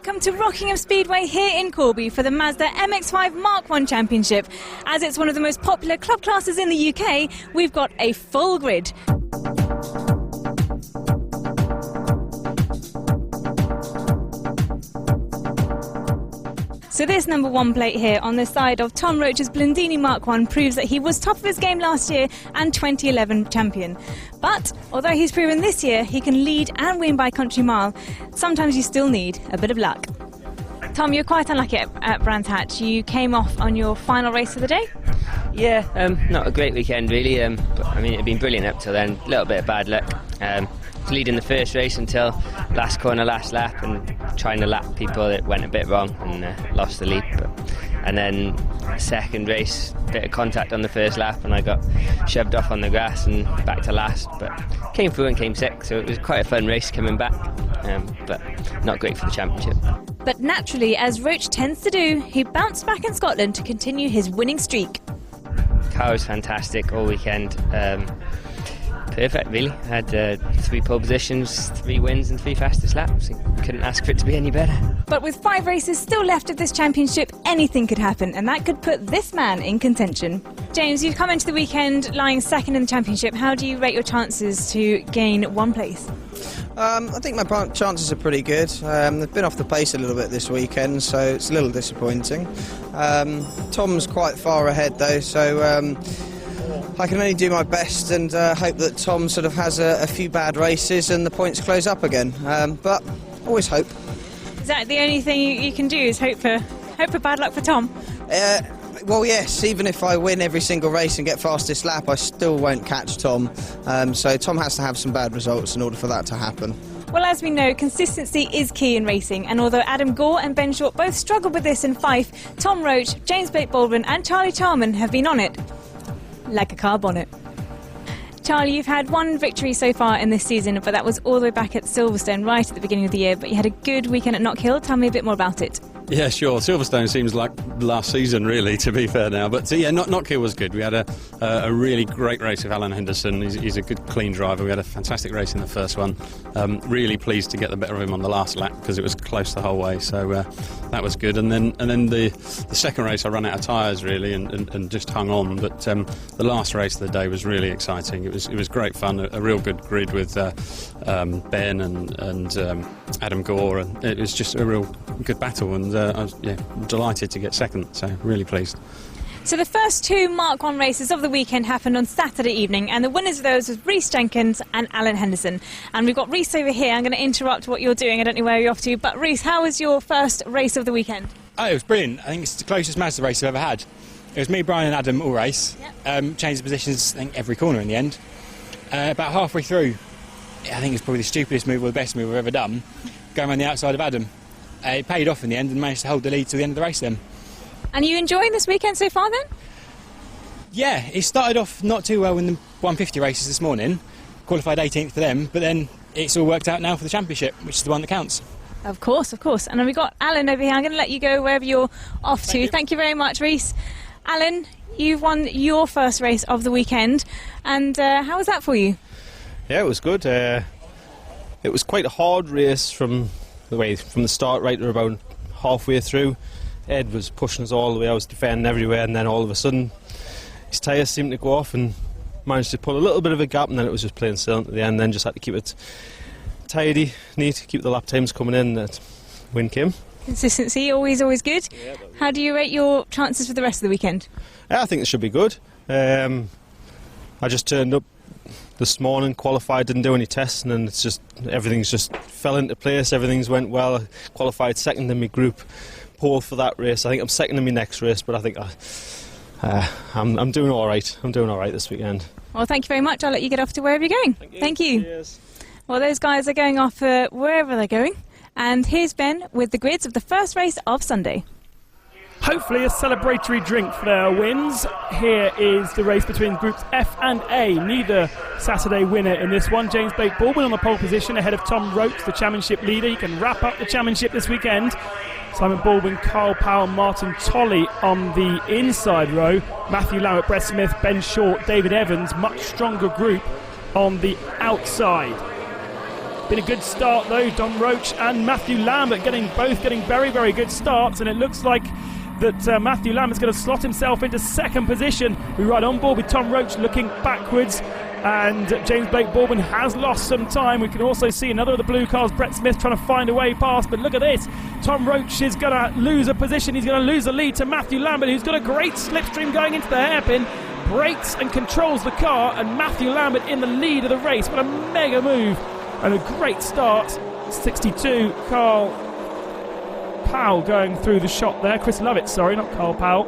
welcome to Rockingham Speedway here in Corby for the Ma5da MX5 Mark 1 Championship. As it's one of the most popular club classes in the UK, we've got a full grid. So this number 1 plate here on the side of Tom Roach's Blandini Mark 1 proves that he was top of his game last year and 2011 champion. But although he's proven this year he can lead and win by country mile, sometimes you still need a bit of luck. Tom, you're quite unlucky at Brands Hatch. You came off on your final race of the day? Yeah, not a great weekend really, but I mean it had been brilliant up till then. A little bit of bad luck. Leading the first race until last corner, last lap, and trying to lap people, it went a bit wrong and lost the lead. And then second race, bit of contact on the first lap and I got shoved off on the grass and back to last, but came through and came 6th, so it was quite a fun race coming back, but not great for the championship. But naturally, as Roach tends to do, he bounced back in Scotland to continue his winning streak. Car was fantastic all weekend. Perfect really. Had 3 pole positions, 3 wins and 3 fastest laps. Couldn't ask for it to be any better. But with 5 races still left of this championship, anything could happen, and that could put this man in contention. James, you've come into the weekend lying 2nd in the championship. How do you rate your chances to gain 1 place? I think my chances are pretty good. They've been off the pace a little bit this weekend, so it's a little disappointing. Tom's quite far ahead though, so I can only do my best and hope that Tom sort of has a few bad races and the points close up again. But always hope. Is that the only thing you can do, is hope for bad luck for Tom? Well, yes, even if I win every single race and get fastest lap, I still won't catch Tom. So Tom has to have some bad results in order for that to happen. Well, as we know, consistency is key in racing, and although Adam Gore and Ben Short both struggled with this in Fife, Tom Roach, James Blake Baldwin and Charlie Charman have been on it like a car bonnet. Charlie, you've had 1 victory so far in this season, but that was all the way back at Silverstone right at the beginning of the year, but you had a good weekend at Knockhill. Tell me a bit more about it. Yeah, sure. Silverstone seems like last season, really, to be fair now. But yeah, Knockhill was good. We had a really great race with Alan Henderson. He's a good, clean driver. We had a fantastic race in the first one. Really pleased to get the better of him on the last lap because it was close the whole way. So that was good. And then the second race, I ran out of tyres really and just hung on. But the last race of the day was really exciting. It was great fun. A real good grid with Ben and Adam Gore, and it was just a real good battle. And I was delighted to get 2nd, so really pleased. So the first 2 Mark 1 races of the weekend happened on Saturday evening, and the winners of those was Rhys Jenkins and Alan Henderson. And we've got Rhys over here. I'm going to interrupt what you're doing. I don't know where you're off to, but Rhys, how was your first race of the weekend? Oh, it was brilliant. I think it's the closest Ma5da race I've ever had. It was me, Brian and Adam all race. Yep. Changed the positions, I think, every corner in the end. About halfway through, I think it's probably the stupidest move or the best move I've ever done, going around the outside of Adam. It paid off in the end and managed to hold the lead to the end of the race then. And are you enjoying this weekend so far then? Yeah, it started off not too well in the 150 races this morning, qualified 18th for them, but then it's all worked out now for the championship, which is the one that counts. Of course, of course. And then we've got Alan over here. I'm going to let you go wherever you're off to. Thank you very much, Rhys. Alan, you've won your first race of the weekend, and how was that for you? Yeah, it was good. It was quite a hard race from the start right to about halfway through. Ed was pushing us all the way, I was defending everywhere, and then all of a sudden his tyres seemed to go off and managed to pull a little bit of a gap, and then it was just plain still at the end. Then just had to keep it tidy, neat, keep the lap times coming in, that win came. Consistency, always good. Yeah, how do you rate your chances for the rest of the weekend? I think it should be good. I just turned up this morning, qualified, didn't do any testing, and it's just everything's just fell into place. Everything's went well. I qualified 2nd in my group pole for that race. I think I'm 2nd in my next race, but I think I'm doing all right. I'm doing all right this weekend. Well, thank you very much. I'll let you get off to wherever you're going. Thank you. Cheers. Well, those guys are going off wherever they're going, and here's Ben with the grids of the first race of Sunday. Hopefully a celebratory drink for their wins. Here is the race between groups F and A. Neither Saturday winner in this one. James Blake Baldwin on the pole position ahead of Tom Roach, the championship leader. He can wrap up the championship this weekend. Simon Baldwin, Carl Powell, Martin Tolley on the inside row. Matthew Lambert, Brett Smith, Ben Short, David Evans, much stronger group on the outside. Been a good start though. Tom Roach and Matthew Lambert both getting very, very good starts, and it looks like that Matthew Lambert's going to slot himself into second position. We ride on board with Tom Roach looking backwards, and James Blake Baldwin has lost some time. We can also see another of the blue cars, Brett Smith, trying to find a way past, but look at this. Tom Roach is going to lose a position. He's going to lose the lead to Matthew Lambert, who's got a great slipstream going into the hairpin, brakes and controls the car, and Matthew Lambert in the lead of the race. What a mega move and a great start. 62, Carl Powell going through the shot there. Chris Lovett, sorry, not Carl Powell.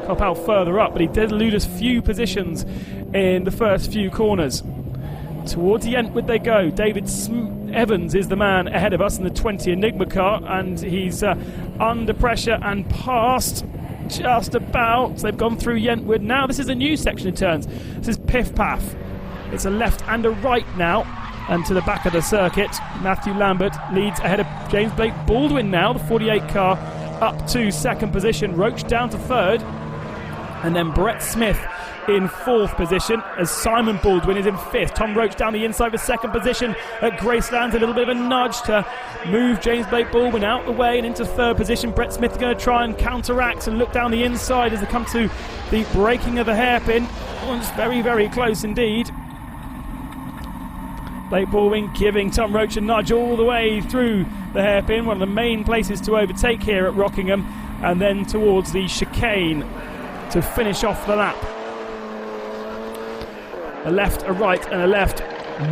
Carl Powell further up, but he did lose a few positions in the first few corners. Towards the Entwood they go. David Evans is the man ahead of us in the 20 Enigma car, and he's under pressure and passed just about. They've gone through Yentwood. Now this is a new section of turns. This is Piff Paff. It's a left and a right now, and to the back of the circuit, Matthew Lambert leads ahead of James Blake Baldwin now, the 48 car up to second position, Roach down to third, and then Brett Smith in fourth position as Simon Baldwin is in fifth. Tom Roach down the inside for second position at Graceland. A little bit of a nudge to move James Blake Baldwin out the way and into third position. Brett Smith is going to try and counteract and look down the inside as they come to the breaking of the hairpin. Oh, it's very, very close indeed. Blake Baldwin giving Tom Roach a nudge all the way through the hairpin, one of the main places to overtake here at Rockingham, and then towards the chicane to finish off the lap. A left, a right and a left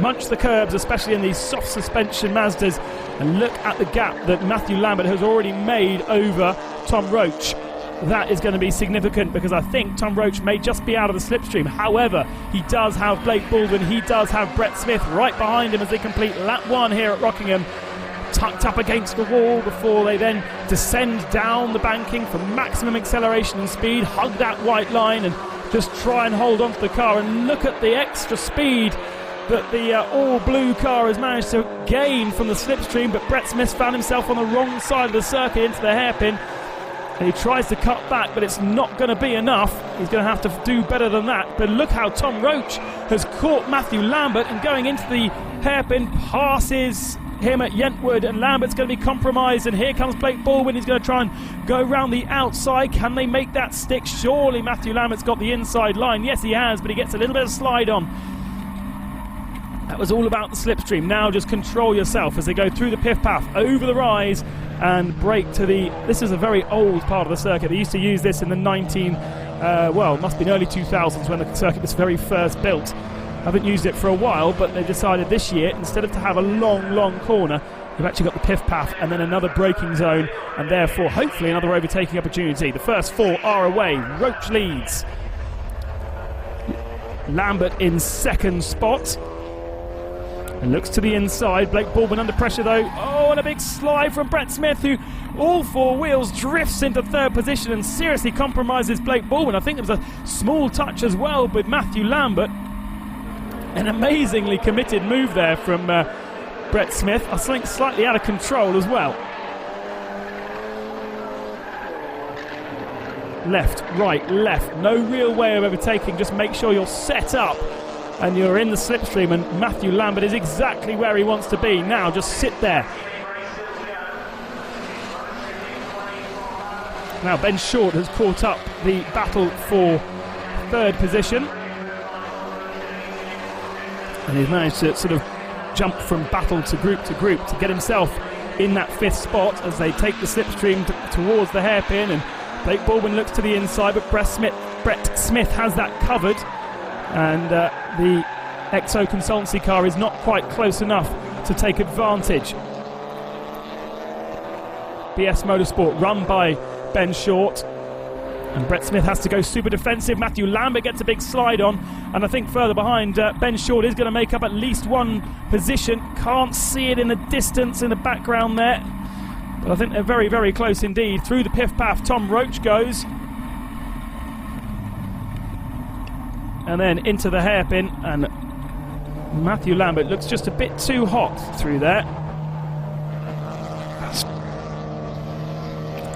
munch the curbs, especially in these soft suspension Mazdas, and look at the gap that Matthew Lambert has already made over Tom Roach. That is going to be significant because I think Tom Roach may just be out of the slipstream. However, he does have Blake Baldwin, he does have Brett Smith right behind him as they complete lap one here at Rockingham, tucked up against the wall before they then descend down the banking for maximum acceleration and speed, hug that white line and just try and hold on to the car. And look at the extra speed that the all-blue car has managed to gain from the slipstream, but Brett Smith found himself on the wrong side of the circuit into the hairpin, and he tries to cut back, but it's not going to be enough. He's going to have to do better than that. But look how Tom Roach has caught Matthew Lambert, and going into the hairpin passes him at Yentwood, and Lambert's going to be compromised, and here comes Blake Baldwin. He's going to try and go around the outside. Can they make that stick? Surely Matthew Lambert's got the inside line. Yes, he has, but he gets a little bit of slide on. That was all about the slipstream. Now just control yourself as they go through the Piff Paff, over the rise, and brake to the... This is a very old part of the circuit. They used to use this in the must be early 2000s when the circuit was very first built. Haven't used it for a while, but they decided this year, instead of to have a long corner, you've actually got the Piff Paff and then another braking zone, and therefore hopefully another overtaking opportunity. The first four are away. Roach leads. Lambert in second spot and looks to the inside. Blake Baldwin under pressure though. Oh, and a big slide from Brett Smith, who all four wheels drifts into third position and seriously compromises Blake Baldwin. I think there was a small touch as well with Matthew Lambert. An amazingly committed move there from Brett Smith. I think slightly out of control as well. Left, right, left. No real way of overtaking. Just make sure you're set up and you're in the slipstream, and Matthew Lambert is exactly where he wants to be. Now just sit there. Now Ben Short has caught up the battle for third position, and he's managed to sort of jump from battle to group to get himself in that fifth spot as they take the slipstream towards the hairpin. And Blake Baldwin looks to the inside, but Brett Smith has that covered, and the XO consultancy car is not quite close enough to take advantage. BS Motorsport run by Ben Short, and Brett Smith has to go super defensive. Matthew Lambert gets a big slide on, and I think further behind Ben Short is going to make up at least one position. Can't see it in the distance in the background there, but I think they're very, very close indeed. Through the Piff Paff, Tom Roach goes, and then into the hairpin, and Matthew Lambert looks just a bit too hot through there,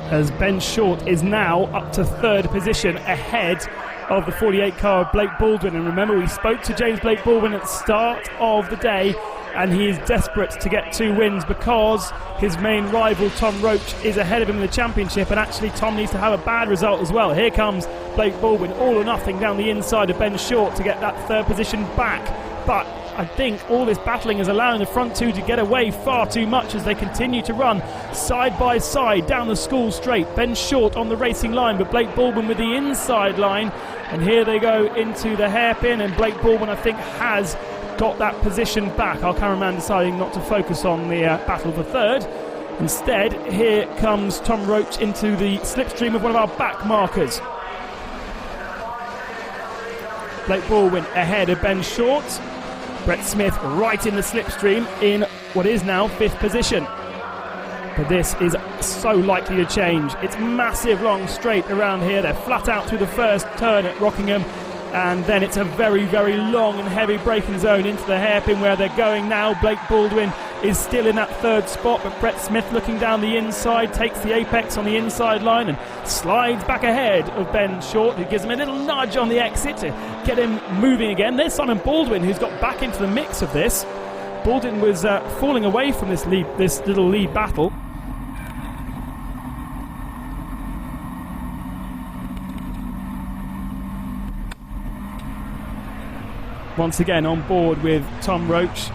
as Ben Short is now up to third position ahead of the 48 car of Blake Baldwin. And remember, we spoke to James Blake Baldwin at the start of the day, and he is desperate to get 2 wins because his main rival Tom Roach is ahead of him in the championship, and actually Tom needs to have a bad result as well. Here comes Blake Baldwin, all or nothing down the inside of Ben Short to get that 3rd position back, but I think all this battling is allowing the front 2 to get away far too much as they continue to run side by side down the school straight. Ben Short on the racing line, but Blake Baldwin with the inside line, and here they go into the hairpin, and Blake Baldwin I think has got that position back. Our cameraman deciding not to focus on the battle for 3rd. Instead, here comes Tom Roach into the slipstream of one of our back markers. Blake Baldwin ahead of Ben Short. Brett Smith right in the slipstream in what is now 5th position. But this is so likely to change. It's massive long straight around here. They're flat out through the first turn at Rockingham, and then it's a very, very long and heavy braking zone into the hairpin where they're going now. Blake Baldwin is still in that 3rd spot, but Brett Smith looking down the inside, takes the apex on the inside line and slides back ahead of Ben Short, who gives him a little nudge on the exit to get him moving again. There's Simon Baldwin, who's got back into the mix of this. Baldwin was falling away from this little lead battle. Once again on board with Tom Roach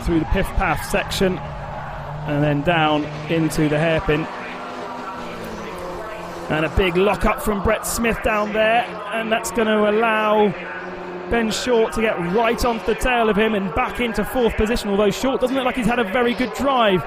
through the piff-paff section and then down into the hairpin. And a big lock-up from Brett Smith down there, and that's going to allow Ben Short to get right onto the tail of him and back into 4th position, although Short doesn't look like he's had a very good drive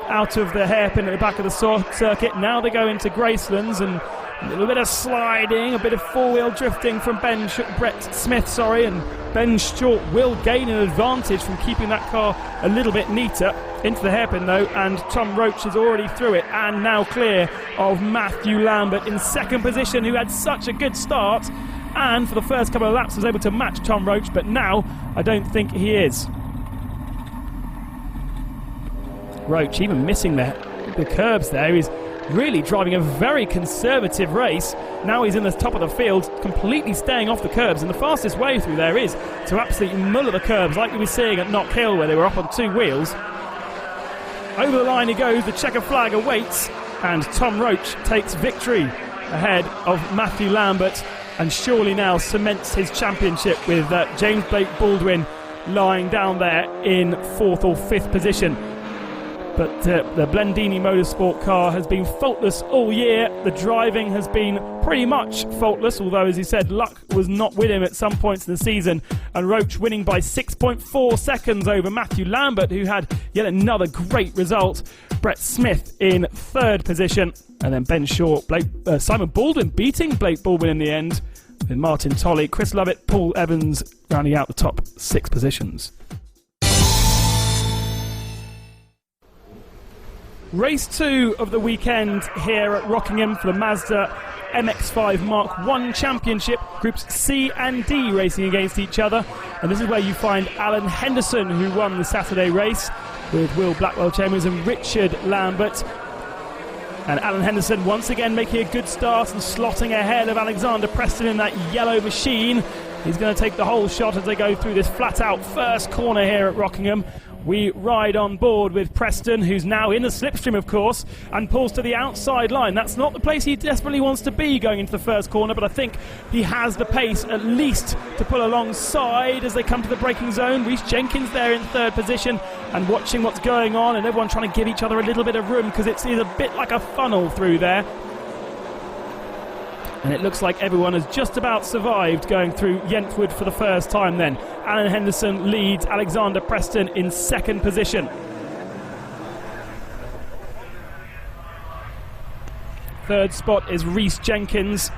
out of the hairpin at the back of the circuit. Now they go into Gracelands, and a little bit of sliding, a bit of 4-wheel drifting from Brett Smith, and Ben Short will gain an advantage from keeping that car a little bit neater. Into the hairpin though, and Tom Roach is already through it and now clear of Matthew Lambert in 2nd position, who had such a good start and for the first couple of laps was able to match Tom Roach, but now I don't think he is. Roach even missing the curbs there. He's really driving a very conservative race. Now he's in the top of the field, completely staying off the curbs, and the fastest way through there is to absolutely muller the curbs like we were seeing at Knock Hill where they were up on 2 wheels. Over the line he goes, the checker flag awaits, and Tom Roach takes victory ahead of Matthew Lambert and surely now cements his championship with James Blake Baldwin lying down there in 4th or 5th position. But the Blendini Motorsport car has been faultless all year. The driving has been pretty much faultless, although, as he said, luck was not with him at some points in the season. And Roach winning by 6.4 seconds over Matthew Lambert, who had yet another great result. Brett Smith in 3rd position. And then Ben Short, Simon Baldwin beating Blake Baldwin in the end, with Martin Tolley, Chris Lovett, Paul Evans rounding out the top 6 positions. Race 2 of the weekend here at Rockingham for the Ma5da MX5 Mark 1 Championship. Groups C and D racing against each other. And this is where you find Alan Henderson, who won the Saturday race, with Will Blackwell-Chambers and Richard Lambert. And Alan Henderson once again making a good start and slotting ahead of Alexander Preston in that yellow machine. He's going to take the whole shot as they go through this flat-out first corner here at Rockingham. We ride on board with Preston, who's now in the slipstream, of course, and pulls to the outside line. That's not the place he desperately wants to be going into the first corner, but I think he has the pace at least to pull alongside as they come to the braking zone. Rhys Jenkins there in 3rd position and watching what's going on, and everyone trying to give each other a little bit of room because it's a bit like a funnel through there. And it looks like everyone has just about survived going through Yentwood for the first time then. Alan Henderson leads Alexander Preston in 2nd position. 3rd spot is Rhys Jenkins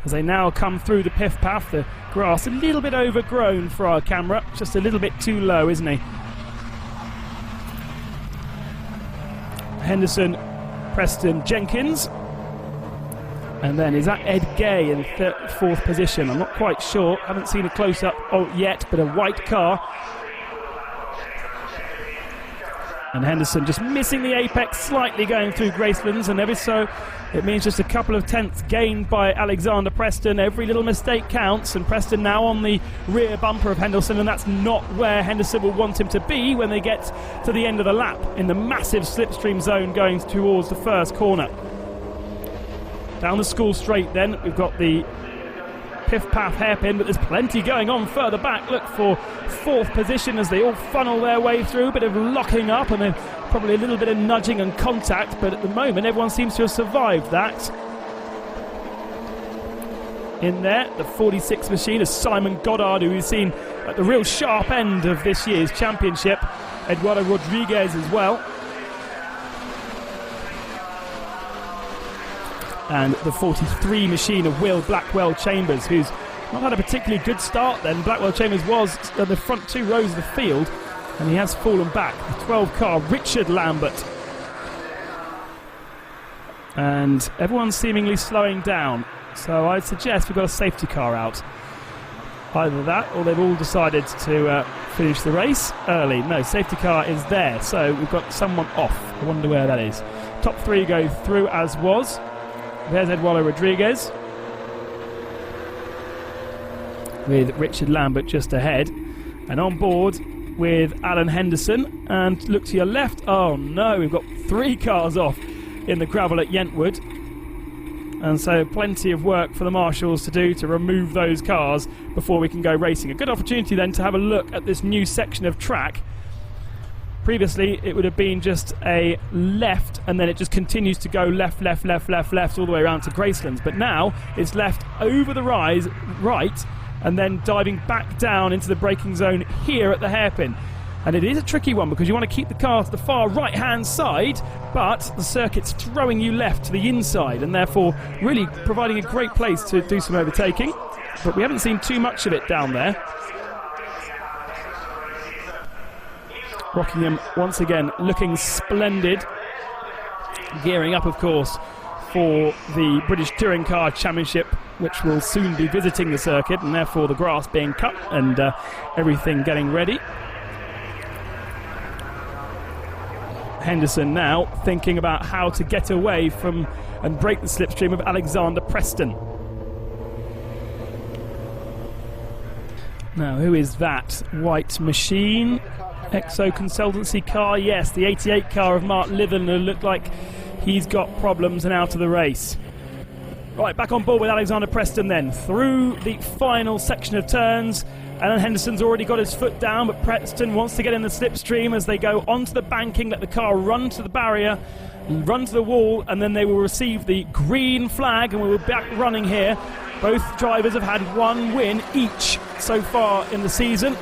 as they now come through the piff-paff. The grass a little bit overgrown for our camera, just a little bit too low, isn't he? Henderson, Preston, Jenkins. And then is that Ed Gay in 4th position? I'm not quite sure. Haven't seen a close-up yet, but a white car. And Henderson just missing the apex slightly going through Gracelands, and ever so it means just a couple of tenths gained by Alexander Preston. Every little mistake counts, and Preston now on the rear bumper of Henderson, and that's not where Henderson will want him to be when they get to the end of the lap in the massive slipstream zone going towards the first corner. Down the school straight then, we've got the piff-paff hairpin, but there's plenty going on further back. Look for fourth position as they all funnel their way through, a bit of locking up and then probably a little bit of nudging and contact, but at the moment everyone seems to have survived that. In there, the 46 machine is Simon Goddard, who we've seen at the real sharp end of this year's championship. Eduardo Rodriguez as well. And the 43 machine of Will Blackwell Chambers, who's not had a particularly good start then. Blackwell Chambers was at the front two rows of the field, and he has fallen back. The 12 car, Richard Lambert. And everyone's seemingly slowing down, so I'd suggest we've got a safety car out. Either that, or they've all decided to finish the race early. No, safety car is there, so we've got someone off. I wonder where that is. Top three go through as was. There's Eduardo Rodriguez with Richard Lambert just ahead, and on board with Alan Henderson. And look to your left, oh no, we've got three cars off in the gravel at Yentwood, and so plenty of work for the marshals to do to remove those cars before we can go racing. A good opportunity then to have a look at this new section of track. Previously, it would have been just a left, and then it just continues to go left, left, left, left, left, all the way around to Gracelands. But now it's left over the rise, right, and then diving back down into the braking zone here at the hairpin. And it is a tricky one because you want to keep the car to the far right-hand side, but the circuit's throwing you left to the inside, and therefore really providing a great place to do some overtaking. But we haven't seen too much of it down there. Rockingham once again looking splendid, gearing up of course for the British Touring Car Championship, which will soon be visiting the circuit, and therefore the grass being cut and everything getting ready. Henderson now thinking about how to get away from and break the slipstream of Alexander Preston. Now, who is that white machine? Exo Consultancy car, yes, the 88 car of Mark Lytham, who looked like he's got problems and out of the race. Right, back on board with Alexander Preston then, through the final section of turns. Alan Henderson's already got his foot down, but Preston wants to get in the slipstream as they go onto the banking, let the car run to the barrier, run to the wall, and then they will receive the green flag, and we will be back running here. Both drivers have had one win each so far in the season,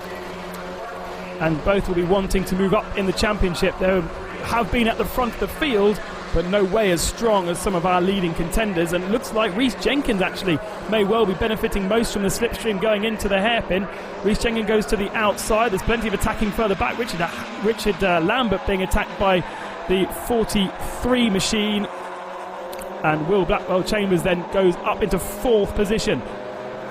and both will be wanting to move up in the championship. They have been at the front of the field, but no way as strong as some of our leading contenders, and it looks like Rhys Jenkins actually may well be benefiting most from the slipstream going into the hairpin. Rhys Jenkins goes to the outside. There's plenty of attacking further back. Richard Lambert being attacked by the 43 machine, and Will Blackwell Chambers then goes up into fourth position.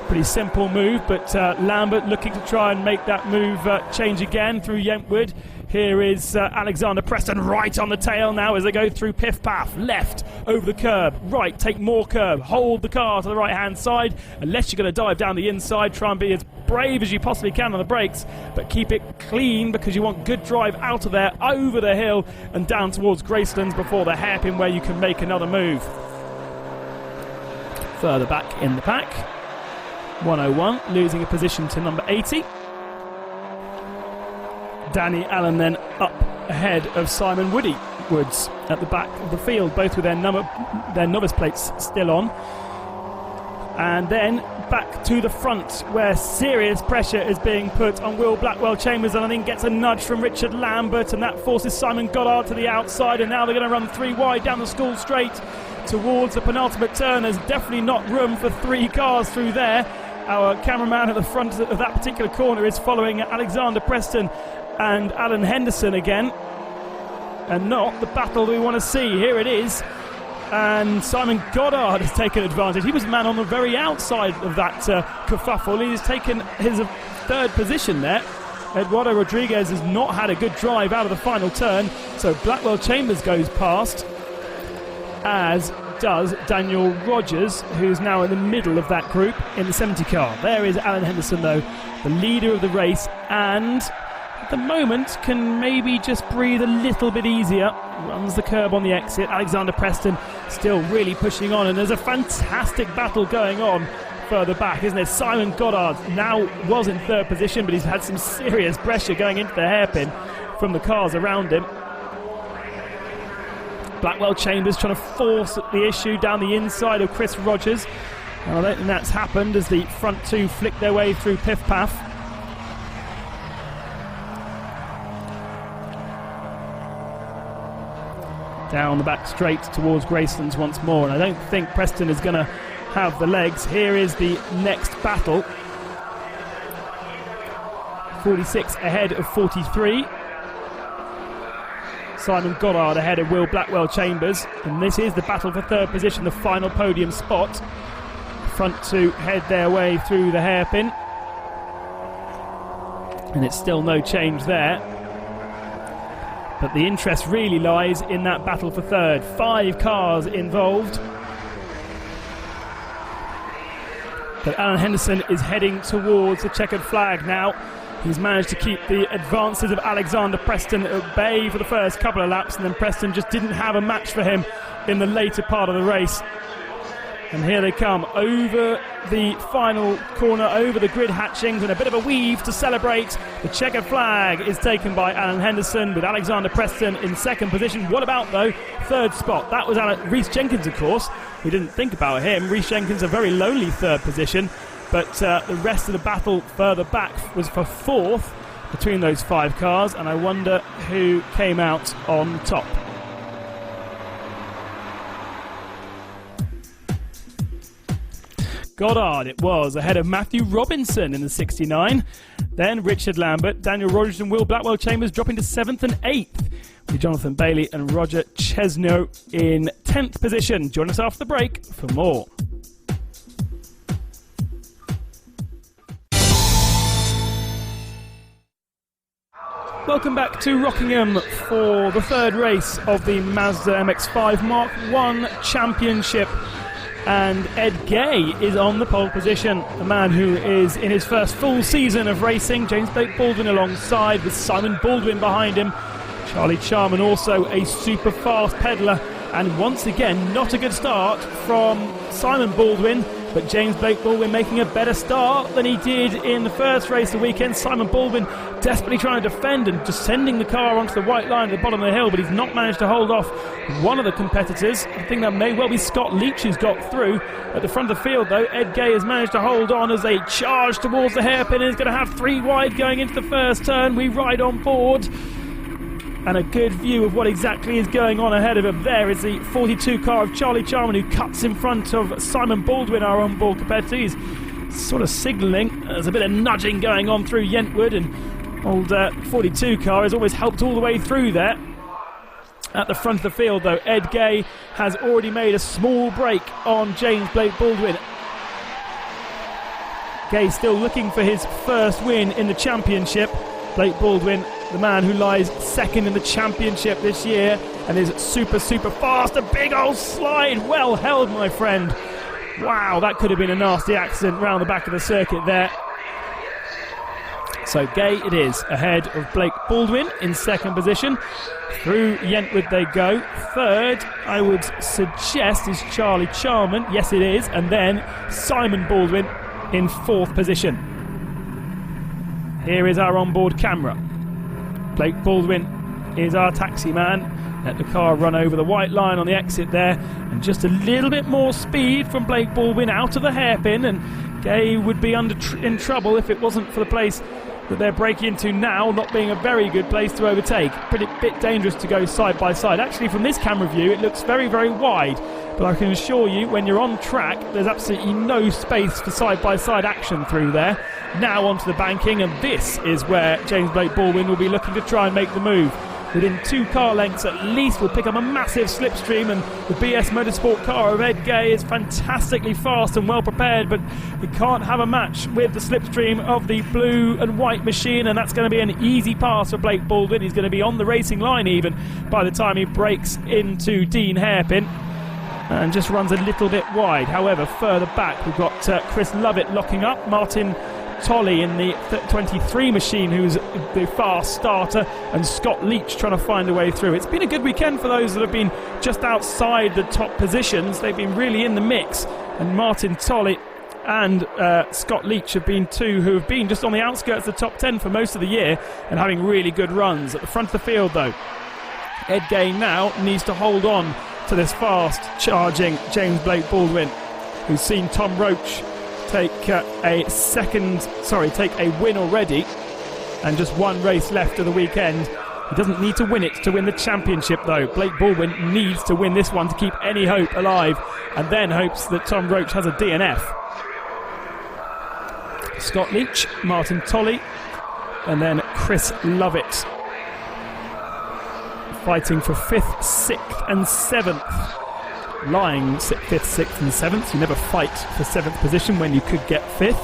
Pretty simple move, but Lambert looking to try and make that move change again through Yentwood. Here is Alexander Preston right on the tail now as they go through Piff Paff. Left over the curb, right, take more curb, hold the car to the right hand side. Unless you're going to dive down the inside, try and be as brave as you possibly can on the brakes, but keep it clean because you want good drive out of there, over the hill and down towards Gracelands before the hairpin where you can make another move. Further back in the pack, 101, losing a position to number 80. Danny Allen then up ahead of Simon Woods at the back of the field, both with their novice plates still on. And then back to the front where serious pressure is being put on Will Blackwell Chambers, and I think gets a nudge from Richard Lambert, and that forces Simon Goddard to the outside, and now they're going to run three wide down the school straight towards the penultimate turn. There's definitely not room for three cars through there. Our cameraman at the front of that particular corner is following Alexander Preston and Alan Henderson again, and not the battle we want to see. Here it is, and Simon Goddard has taken advantage. He was man on the very outside of that kerfuffle. He's taken his third position there, Eduardo Rodriguez has not had a good drive out of the final turn, so Blackwell Chambers goes past, as does Daniel Rogers, who's now in the middle of that group in the 70 car. There is Alan Henderson, though, the leader of the race, and at the moment can maybe just breathe a little bit easier. Runs the curb on the exit. Alexander Preston still really pushing on, and there's a fantastic battle going on further back, isn't there? Simon Goddard now was in third position, but he's had some serious pressure going into the hairpin from the cars around him. Blackwell Chambers trying to force the issue down the inside of Chris Rogers. And I don't think that's happened as the front two flick their way through Piff Paff. Down the back straight towards Gracelands once more, and I don't think Preston is going to have the legs. Here is the next battle. 46 ahead of 43. Simon Goddard ahead of Will Blackwell Chambers, and this is the battle for third position, the final podium spot. Front two head their way through the hairpin, and it's still no change there. But the interest really lies in that battle for third. 5 cars involved. But Alan Henderson is heading towards the checkered flag now. He's managed to keep the advances of Alexander Preston at bay for the first couple of laps, and then Preston just didn't have a match for him in the later part of the race. And here they come over the final corner, over the grid hatchings, and a bit of a weave to celebrate. The checkered flag is taken by Alan Henderson with Alexander Preston in second position. What about, though, third spot? That was Rhys Jenkins, of course. We didn't think about him. Rhys Jenkins, a very lonely third position. But the rest of the battle further back was for fourth between those 5 cars, and I wonder who came out on top. Goddard it was, ahead of Matthew Robinson in the 69. Then Richard Lambert, Daniel Rogers and Will Blackwell Chambers dropping to 7th and 8th. With Jonathan Bailey and Roger Chesno in 10th position. Join us after the break for more. Welcome back to Rockingham for the third race of the Ma5da MX5 Mark 1 Championship. And Ed Gay is on the pole position, a man who is in his first full season of racing. James Blake Baldwin alongside with Simon Baldwin behind him. Charlie Charman also a super fast peddler, and once again not a good start from Simon Baldwin, but James Blake Baldwin making a better start than he did in the first race of the weekend. Simon Baldwin desperately trying to defend and just sending the car onto the white line at the bottom of the hill, but he's not managed to hold off one of the competitors. I think that may well be Scott Leach who's got through. At the front of the field, though, Ed Gay has managed to hold on as they charge towards the hairpin, and is going to have 3 wide going into the first turn. We ride on board. And a good view of what exactly is going on ahead of him. There is the 42 car of Charlie Charman, who cuts in front of Simon Baldwin, our on-board competitor. He's sort of signalling. There's a bit of nudging going on through Yentwood, and old 42 car has always helped all the way through there. At the front of the field, though, Ed Gay has already made a small break on James Blake Baldwin. Gay still looking for his first win in the championship. Blake Baldwin, the man who lies second in the championship this year and is super fast. A big old slide, well held, my friend. Wow, that could have been a nasty accident round the back of the circuit there. So Gay it is, ahead of Blake Baldwin in second position. Through Yentwood they go. Third, I would suggest, is Charlie Charman. Yes, it is. And then Simon Baldwin in fourth position. Here is our onboard camera. Blake Baldwin is our taxi man. Let the car run over the white line on the exit there, and just a little bit more speed from Blake Baldwin out of the hairpin, and Gay would be in trouble if it wasn't for the place that they're breaking into now not being a very good place to overtake. Pretty bit dangerous to go side by side. Actually, from this camera view it looks very wide, but I can assure you when you're on track there's absolutely no space for side by side action through there. Now onto the banking, and this is where James Blake Baldwin will be looking to try and make the move. within 2 car lengths at least, will pick up a massive slipstream, and the BS Motorsport car of Ed Gay is fantastically fast and well prepared, but he can't have a match with the slipstream of the blue and white machine, and that's going to be an easy pass for Blake Baldwin. He's going to be on the racing line even by the time he breaks into Dean Hairpin, and just runs a little bit wide. However, further back we've got Chris Lovett locking up, Martin Tolley in the 23 machine, who's the fast starter, and Scott Leach trying to find a way through. It's been a good weekend for those that have been just outside the top positions. They've been really in the mix, and Martin Tolley and Scott Leach have been two who have been just on the outskirts of the top 10 for most of the year and having really good runs. At the front of the field though, Ed Gay now needs to hold on to this fast charging James Blake Baldwin, who's seen Tom Roach take a win already, and just one race left of the weekend. He doesn't need to win it to win the championship though. Blake Baldwin needs to win this one to keep any hope alive, and then hopes that Tom Roach has a DNF. Scott Leach, Martin Tolley, and then Chris Lovett fighting for 5th, 6th and 7th. Lying 5th, 6th and 7th. You never fight for 7th position when you could get 5th.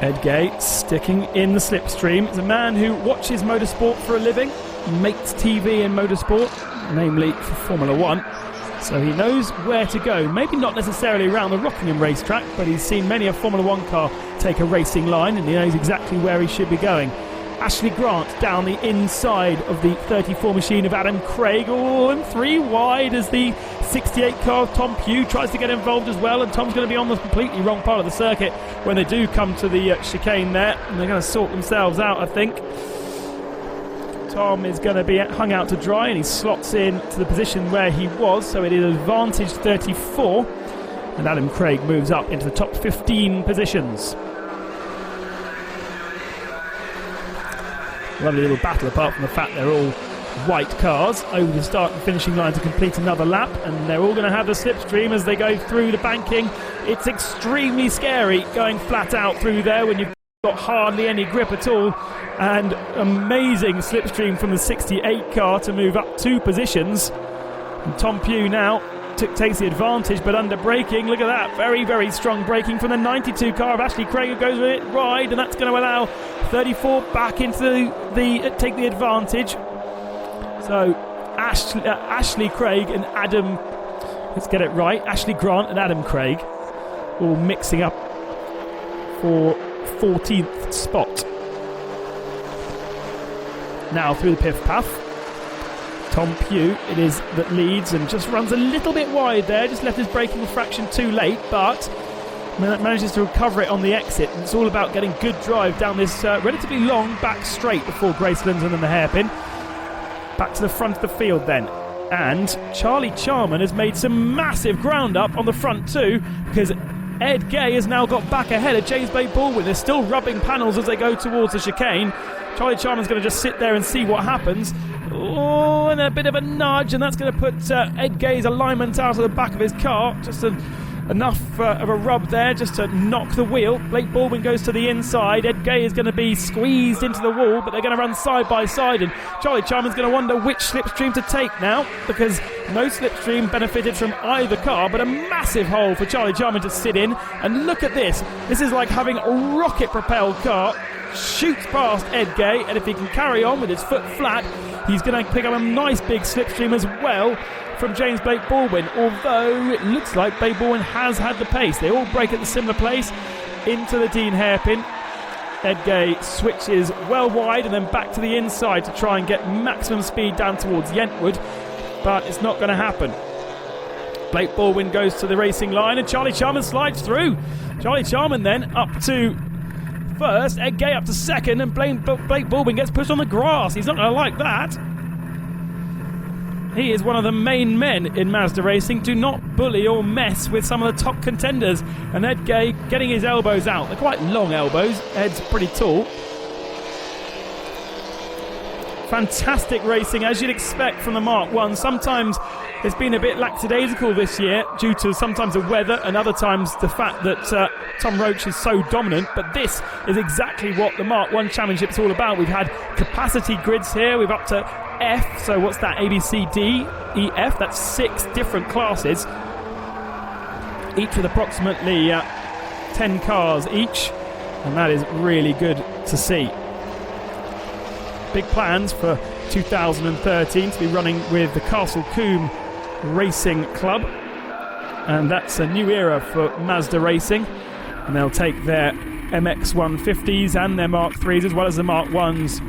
Ed Gay sticking in the slipstream. Is a man who watches motorsport for a living, makes TV in motorsport, namely for Formula 1. So he knows where to go. Maybe not necessarily around the Rockingham racetrack, but he's seen many a Formula 1 car take a racing line, and he knows exactly where he should be going. Ashley Grant down the inside of the 34 machine of Adam Craig. Oh, and 3 wide as the 68 car of Tom Pugh tries to get involved as well, and Tom's going to be on the completely wrong part of the circuit when they do come to the chicane there, and they're going to sort themselves out, I think. Tom is going to be hung out to dry, and he slots in to the position where he was, so it is advantage 34, and Adam Craig moves up into the top 15 positions. Lovely little battle, apart from the fact they're all white cars over the start and finishing line to complete another lap, and they're all going to have the slipstream as they go through the banking. It's extremely scary going flat out through there when you've got hardly any grip at all, and amazing slipstream from the 68 car to move up 2 positions. And Tom Pugh now takes the advantage, but under braking, look at that, very, very strong braking from the 92 car of Ashley Craig, who goes with it wide, and that's going to allow 34 back into take the advantage. So Ashley Craig and Adam, let's get it right, Ashley Grant and Adam Craig all mixing up for 14th spot. Now through the piff path, Tom Pugh it is that leads and just runs a little bit wide there, just left his braking fraction too late, but manages to recover it on the exit. And it's all about getting good drive down this relatively long back straight before Gracelands and then the hairpin. Back to the front of the field then, and Charlie Charman has made some massive ground up on the front too, because Ed Gay has now got back ahead of James Blake Baldwin. They're still rubbing panels as they go towards the chicane. Charlie Charman's going to just sit there and see what happens. Oh, and a bit of a nudge, and that's going to put Ed Gay's alignment out of the back of his car. Just enough of a rub there just to knock the wheel. Blake Baldwin goes to the inside. Ed Gay is going to be squeezed into the wall, but they're going to run side by side, and Charlie Charman's going to wonder which slipstream to take now, because no slipstream benefited from either car, but a massive hole for Charlie Charman to sit in. And look at this. This is like having a rocket-propelled car. Shoots past Ed Gay, and if he can carry on with his foot flat, he's going to pick up a nice big slipstream as well from James Blake Baldwin, although it looks like Blake Baldwin has had the pace. They all break at the similar place into the Dean hairpin. Ed Gay switches well wide and then back to the inside to try and get maximum speed down towards Yentwood, but it's not going to happen. Blake Baldwin goes to the racing line, and Charlie Charman slides through. Charlie Charman then up to first, Ed Gay up to second, and Blake Baldwin gets pushed on the grass. He's not going to like that. He is one of the main men in Ma5da racing. Do not bully or mess with some of the top contenders. And Ed Gay getting his elbows out. They're quite long elbows. Ed's pretty tall. Fantastic racing, as you'd expect from the Mark 1. Sometimes it's been a bit lackadaisical this year due to sometimes the weather and other times the fact that Tom Roach is so dominant, but this is exactly what the Mark 1 Championship is all about. We've had capacity grids here, we've up to F, so what's that, A, B, C, D, E, F, that's 6 different classes, each with approximately 10 cars each, and that is really good to see. Big plans for 2013 to be running with the Castle Combe Racing Club, and that's a new era for Ma5da Racing, and they'll take their MX150s and their Mark 3s as well as the Mark 1s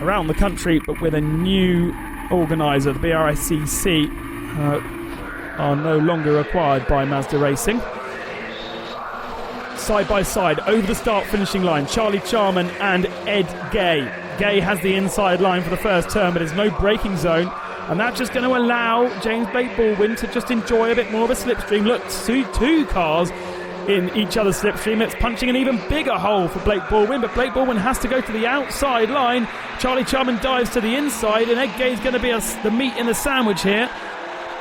around the country, but with a new organiser. The BRICC are no longer acquired by Ma5da Racing. Side by side over the start finishing line, Charlie Charman and Ed Gay. Gay has the inside line for the first turn, but there's no braking zone, and that's just going to allow James Blake Baldwin to just enjoy a bit more of a slipstream. Look, two cars in each other's slipstream. It's punching an even bigger hole for Blake Baldwin, but Blake Baldwin has to go to the outside line. Charlie Charman dives to the inside, and Ed Gay is going to be the meat in the sandwich here.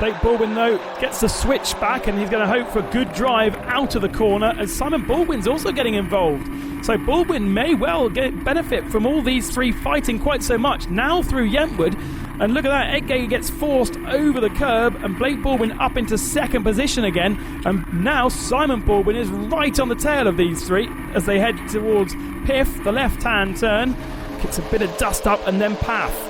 Blake Baldwin, though, gets the switch back, and he's going to hope for a good drive out of the corner, as Simon Baldwin's also getting involved. So Baldwin may well benefit from all these three fighting quite so much. Now through Yentwood, and look at that, Ed Gay gets forced over the curb, and Blake Baldwin up into second position again. And now Simon Baldwin is right on the tail of these three as they head towards Piff, the left-hand turn. Kicks a bit of dust up, and then Path.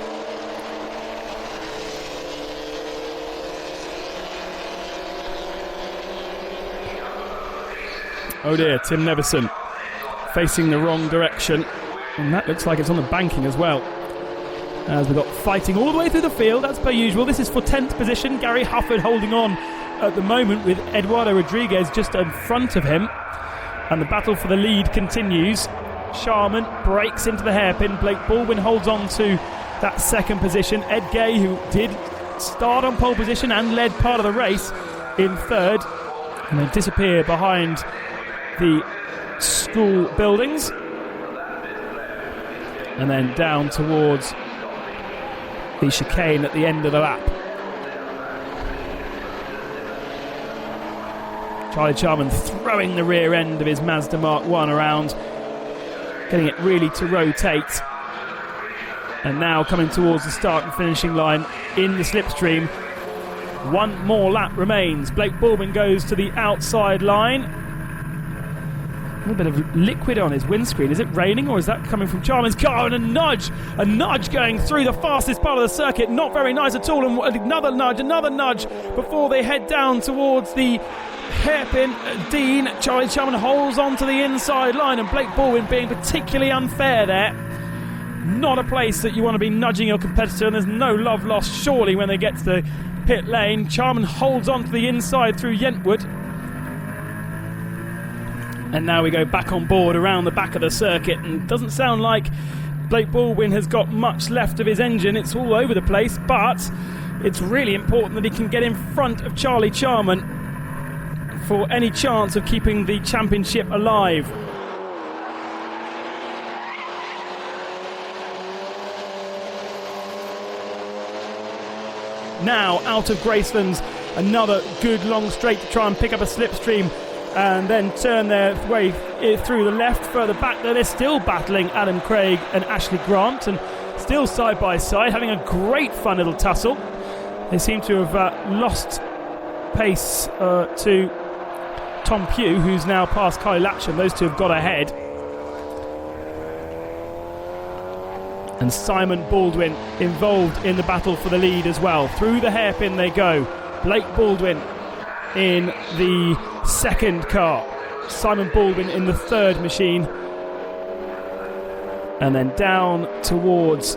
Oh dear, Tim Neverson facing the wrong direction, and that looks like it's on the banking as well. As we've got fighting all the way through the field, as per usual. This is for 10th position. Gary Hufford holding on at the moment with Eduardo Rodriguez just in front of him, and the battle for the lead continues. Sharman breaks into the hairpin. Blake Baldwin holds on to that second position. Ed Gay, who did start on pole position and led part of the race, in third, and they disappear behind the school buildings, and then down towards the chicane at the end of the lap. Charlie Charman throwing the rear end of his Ma5da Mark 1 around, getting it really to rotate, and now coming towards the start and finishing line in the slipstream. One more lap remains. Blake Baldwin goes to the outside line. A bit of liquid on his windscreen. Is it raining, or is that coming from Charman's car? And a nudge going through the fastest part of the circuit. Not very nice at all. And another nudge before they head down towards the hairpin. Dean, Charlie Charman holds on to the inside line, and Blake Baldwin being particularly unfair there. Not a place that you want to be nudging your competitor, and there's no love lost surely when they get to the pit lane. Charman holds on to the inside through Yentwood. And now we go back on board around the back of the circuit, and it doesn't sound like Blake Baldwin has got much left of his engine. It's all over the place, but it's really important that he can get in front of Charlie Charman for any chance of keeping the championship alive. Now out of Gracelands, another good long straight to try and pick up a slipstream, and then turn their way through the left. Further back there, they're still battling Adam Craig and Ashley Grant, and still side by side, having a great fun little tussle. They seem to have lost pace to Tom Pugh, who's now past Kyle Latcham. Those two have got ahead. And Simon Baldwin involved in the battle for the lead as well. Through the hairpin they go. Blake Baldwin in the second car, Simon Baldwin in the third machine, and then down towards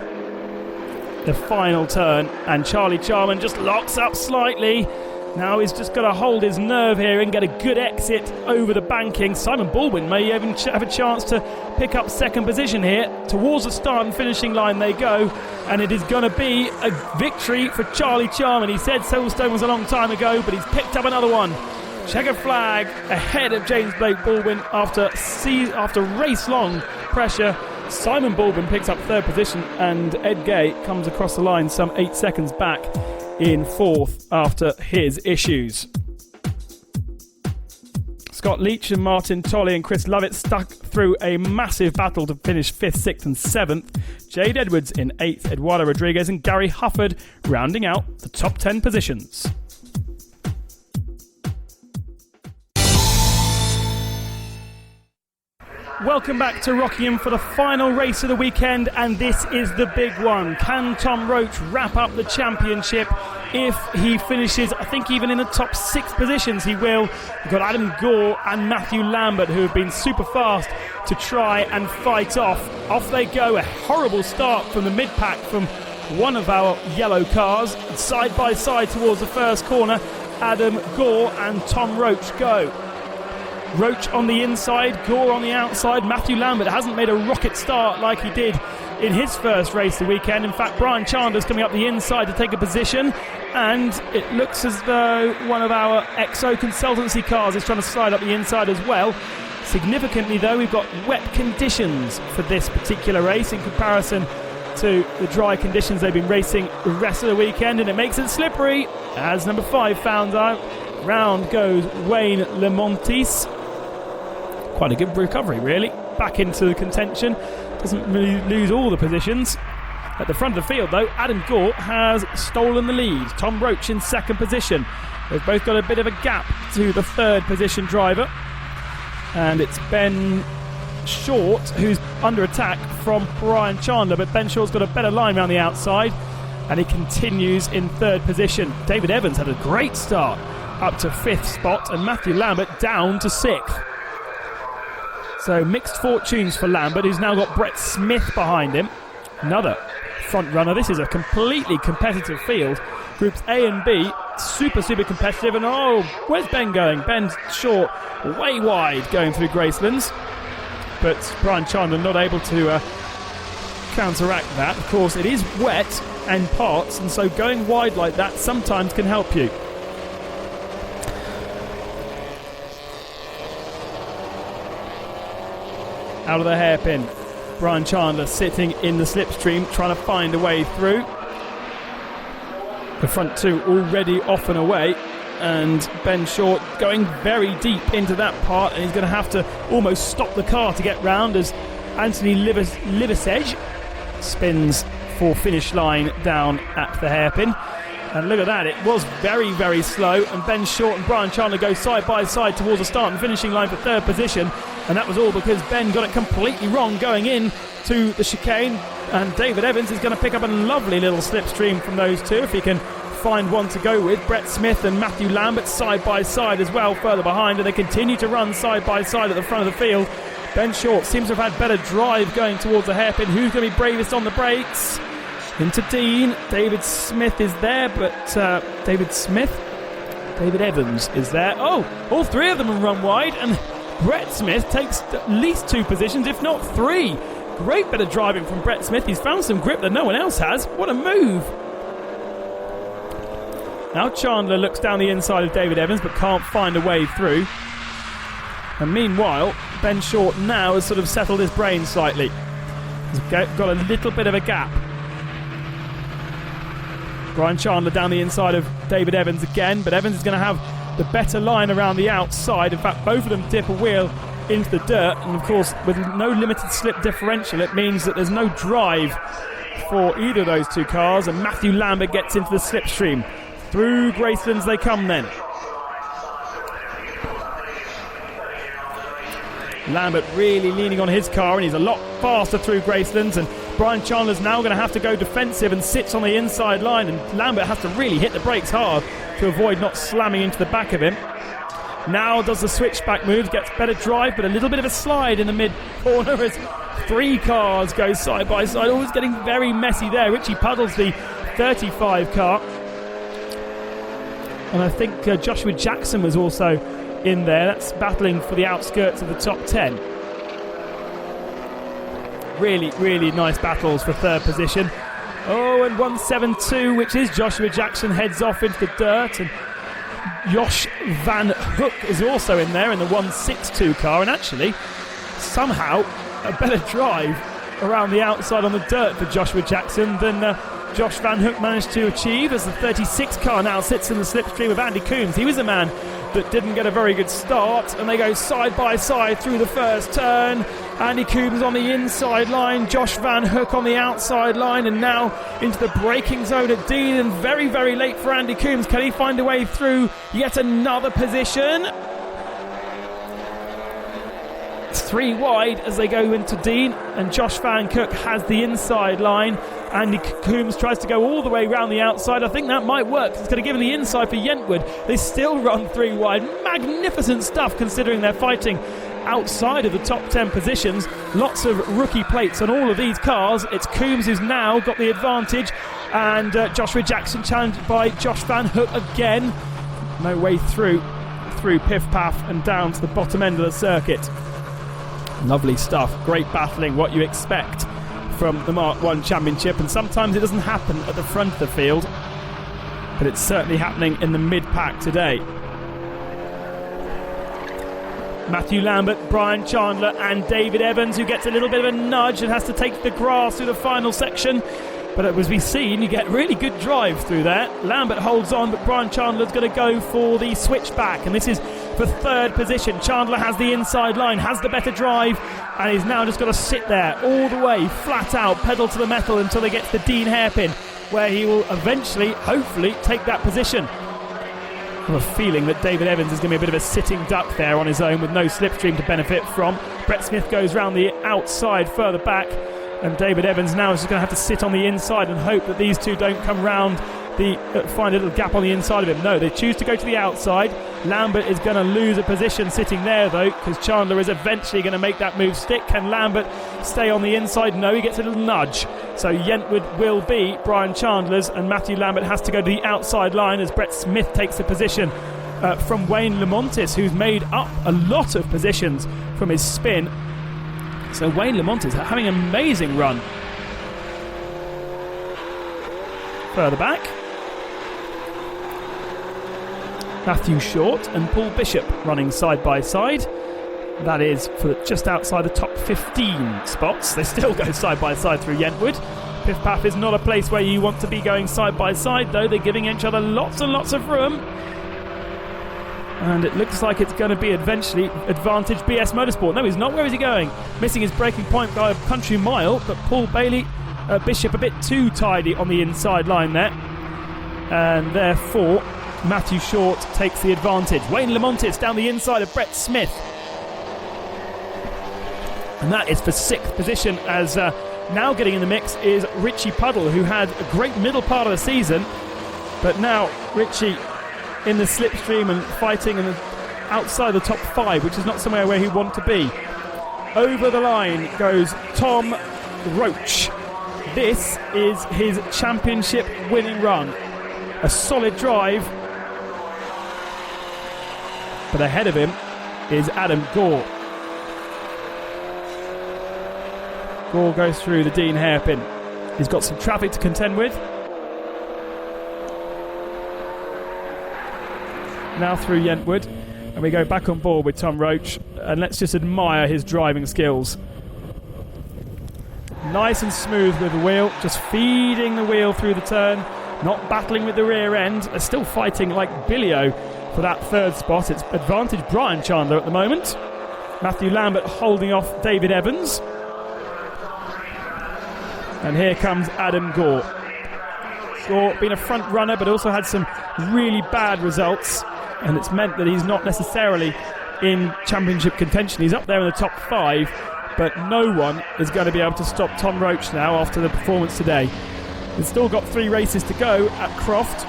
the final turn, and Charlie Charman just locks up slightly. Now he's just got to hold his nerve here and get a good exit over the banking. Simon Baldwin may even have a chance to pick up second position here. Towards the start and finishing line they go, and it is going to be a victory for Charlie Charman. He said Silverstone was a long time ago, but he's picked up another one. Checker flag ahead of James Blake Baldwin after race-long pressure. Simon Baldwin picks up third position, and Ed Gay comes across the line some 8 seconds back in fourth after his issues. Scott Leach and Martin Tolley and Chris Lovett stuck through a massive battle to finish 5th, 6th and 7th. Jade Edwards in 8th, Eduardo Rodriguez and Gary Hufford rounding out the top 10 positions. Welcome back to Rockingham for the final race of the weekend, and this is the big one. Can Tom Roach wrap up the championship? If he finishes, I think even in the top 6 positions he will. We've got Adam Gore and Matthew Lambert who have been super fast to try and fight off. Off they go, a horrible start from the mid-pack from one of our yellow cars. Side by side towards the first corner, Adam Gore and Tom Roach go. Roach on the inside, Gore on the outside. Matthew Lambert hasn't made a rocket start like he did in his first race the weekend. In fact, Brian Chandler's coming up the inside to take a position, and it looks as though one of our XO consultancy cars is trying to slide up the inside as well. Significantly though, we've got wet conditions for this particular race in comparison to the dry conditions they've been racing the rest of the weekend, and it makes it slippery, as number 5 found out. Round goes Wayne Lemontis. Quite a good recovery, really. Back into the contention. Doesn't really lose all the positions. At the front of the field, though, Adam Gore has stolen the lead. Tom Roach in 2nd position. They've both got a bit of a gap to the 3rd position driver. And it's Ben Short who's under attack from Brian Chandler. But Ben Short's got a better line around the outside. And he continues in 3rd position. David Evans had a great start up to 5th spot. And Matthew Lambert down to 6th. So mixed fortunes for Lambert, who's now got Brett Smith behind him. Another front runner. This is a completely competitive field. Groups A and B, super competitive. And where's Ben going? Ben's short, way wide, going through Gracelands. But Brian Chandler not able to counteract that. Of course, it is wet and parts, and so going wide like that sometimes can help you. Out of the hairpin, Brian Chandler sitting in the slipstream trying to find a way through. The front 2 already off and away, and Ben Short going very deep into that part, and he's going to have to almost stop the car to get round as Anthony Liversedge spins for finish line down at the hairpin. And look at that, it was very slow, and Ben Short and Brian Chandler go side by side towards the start and finishing line for 3rd position, and that was all because Ben got it completely wrong going in to the chicane, and David Evans is going to pick up a lovely little slipstream from those two if he can find one to go with. Brett Smith and Matthew Lambert side by side as well further behind, and they continue to run side by side at the front of the field. Ben Short seems to have had better drive going towards the hairpin. Who's going to be bravest on the brakes? Into Dean. David Smith is there, but David Evans is there. All 3 of them have run wide, and Brett Smith takes at least 2 positions, if not 3. Great bit of driving from Brett Smith. He's found some grip that no one else has. What a move. Now Chandler looks down the inside of David Evans but can't find a way through. And meanwhile, Ben Short now has sort of settled his brain slightly. He's got a little bit of a gap. Brian Chandler down the inside of David Evans again, but Evans is going to have the better line around the outside. In fact, both of them dip a wheel into the dirt, and of course with no limited slip differential it means that there's no drive for either of those 2 cars, and Matthew Lambert gets into the slipstream. Through Gracelands they come then. Lambert really leaning on his car, and he's a lot faster through Gracelands, and Brian Chandler's now going to have to go defensive and sits on the inside line, and Lambert has to really hit the brakes hard to avoid not slamming into the back of him. Now does the switchback move, gets better drive, but a little bit of a slide in the mid corner as 3 cars go side by side. Always getting very messy there. Richie Puddle's the 35 car, and I think Joshua Jackson was also in there. That's battling for the outskirts of the top 10. Really nice battles for 3rd position. And 172, which is Joshua Jackson, heads off into the dirt, and Josh Van Hook is also in there in the 162 car, and actually somehow a better drive around the outside on the dirt for Joshua Jackson than Josh Van Hook managed to achieve, as the 36 car now sits in the slipstream of Andy Coombs. He was a man that didn't get a very good start, and they go side by side through the first turn. Andy Coombs on the inside line, Josh Van Hook on the outside line, and now into the braking zone at Dean, and very, very late for Andy Coombs. Can he find a way through yet another position? It's 3 wide as they go into Dean, and Josh Van Hook has the inside line. Andy Coombs tries to go all the way around the outside. I think that might work. It's going to give him the inside for Yentwood. They still run 3 wide. Magnificent stuff considering they're fighting outside of the top 10 positions. Lots of rookie plates on all of these cars. It's Coombs who's now got the advantage, and Joshua Jackson challenged by Josh Van Hook again. No way through Piff Paff and down to the bottom end of the circuit. Lovely stuff. Great battling, what you expect from the Mark 1 Championship, and sometimes it doesn't happen at the front of the field, but it's certainly happening in the mid-pack today. Matthew Lambert, Brian Chandler and David Evans, who gets a little bit of a nudge and has to take the grass through the final section. But as we've seen, you get really good drive through there. Lambert holds on, but Brian Chandler's going to go for the switchback, and this is for 3rd position. Chandler has the inside line, has the better drive, and he's now just got to sit there all the way, flat out, pedal to the metal until they get to the Dean hairpin, where he will eventually, hopefully, take that position. I have a feeling that David Evans is going to be a bit of a sitting duck there on his own with no slipstream to benefit from. Brett Smith goes round the outside further back, and David Evans now is just going to have to sit on the inside and hope that these two don't come round find a little gap on the inside of him. No, they choose to go to the outside. Lambert is going to lose a position sitting there though, because Chandler is eventually going to make that move stick. Can Lambert stay on the inside? No, he gets a little nudge. So Yentwood will be Brian Chandler's, and Matthew Lambert has to go to the outside line as Brett Smith takes the position from Wayne Lamontis, who's made up a lot of positions from his spin. So Wayne Lamontis having an amazing run. Further back, Matthew Short and Paul Bishop running side by side. That is for just outside the top 15 spots. They still go side by side through Yentwood. Piff Paff is not a place where you want to be going side by side though. They're giving each other lots and lots of room. And it looks like it's going to be eventually advantage BS Motorsport. No, he's not. Where is he going? Missing his braking point by a country mile, but Paul Bishop a bit too tidy on the inside line there. And therefore, Matthew Short takes the advantage. Wayne Lamontis down the inside of Brett Smith. And that is for 6th position, as now getting in the mix is Richie Puddle, who had a great middle part of the season. But now Richie in the slipstream and fighting outside the top 5, which is not somewhere where he'd want to be. Over the line goes Tom Roach. This is his championship winning run. A solid drive. But ahead of him is Adam Gore. Gore goes through the Dean hairpin. He's got some traffic to contend with. Now through Yentwood, and we go back on board with Tom Roach, and let's just admire his driving skills. Nice and smooth with the wheel, just feeding the wheel through the turn, not battling with the rear end. They're still fighting like Billio for that 3rd spot. It's advantage Brian Chandler at the moment. Matthew Lambert holding off David Evans. And here comes Adam Gore. Gore been a front runner, but also had some really bad results, and it's meant that he's not necessarily in championship contention. He's up there in the top 5, but no one is going to be able to stop Tom Roach now after the performance today. He's still got 3 races to go at Croft,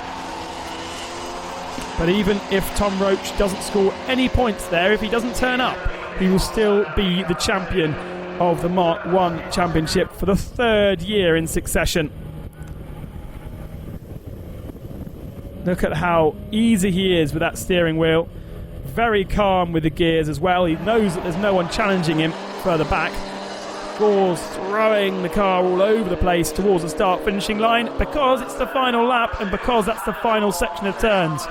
but even if Tom Roach doesn't score any points there, if he doesn't turn up, he will still be the champion of the Mark 1 Championship for the 3rd year in succession. Look at how easy he is with that steering wheel. Very calm with the gears as well. He knows that there's no one challenging him further back. Gore's throwing the car all over the place towards the start-finishing line because it's the final lap and because that's the final section of turns.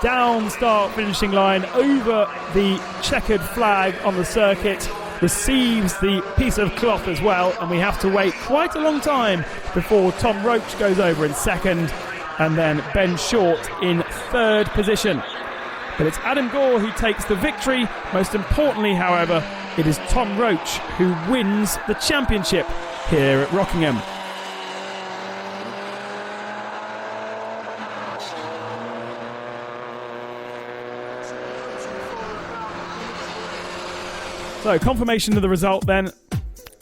down start finishing line over the checkered flag on the circuit, receives the piece of cloth as well, and we have to wait quite a long time before Tom Roach goes over in second and then Ben Short in third position. But it's Adam Gore who takes the victory. Most importantly, however, it is Tom Roach who wins the championship here at Rockingham. So, confirmation of the result then.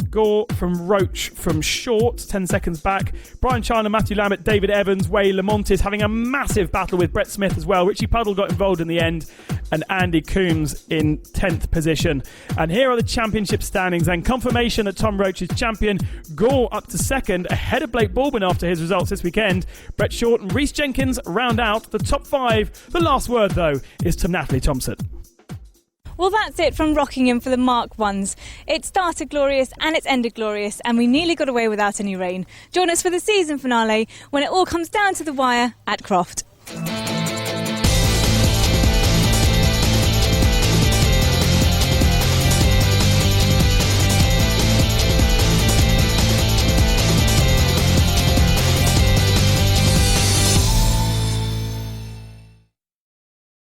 Gore from Roach from Short, 10 seconds back. Brian Chandler, Matthew Lambert, David Evans, Way Lamontis having a massive battle with Brett Smith as well. Richie Puddle got involved in the end, and Andy Coombs in 10th position. And here are the championship standings then. Confirmation that Tom Roach is champion. Gore up to second, ahead of Blake Baldwin after his results this weekend. Brett Short and Rhys Jenkins round out the top 5. The last word, though, is to Natalie Thompson. Well, that's it from Rockingham for the Mark 1s. It started glorious and it's ended glorious, and we nearly got away without any rain. Join us for the season finale when it all comes down to the wire at Croft.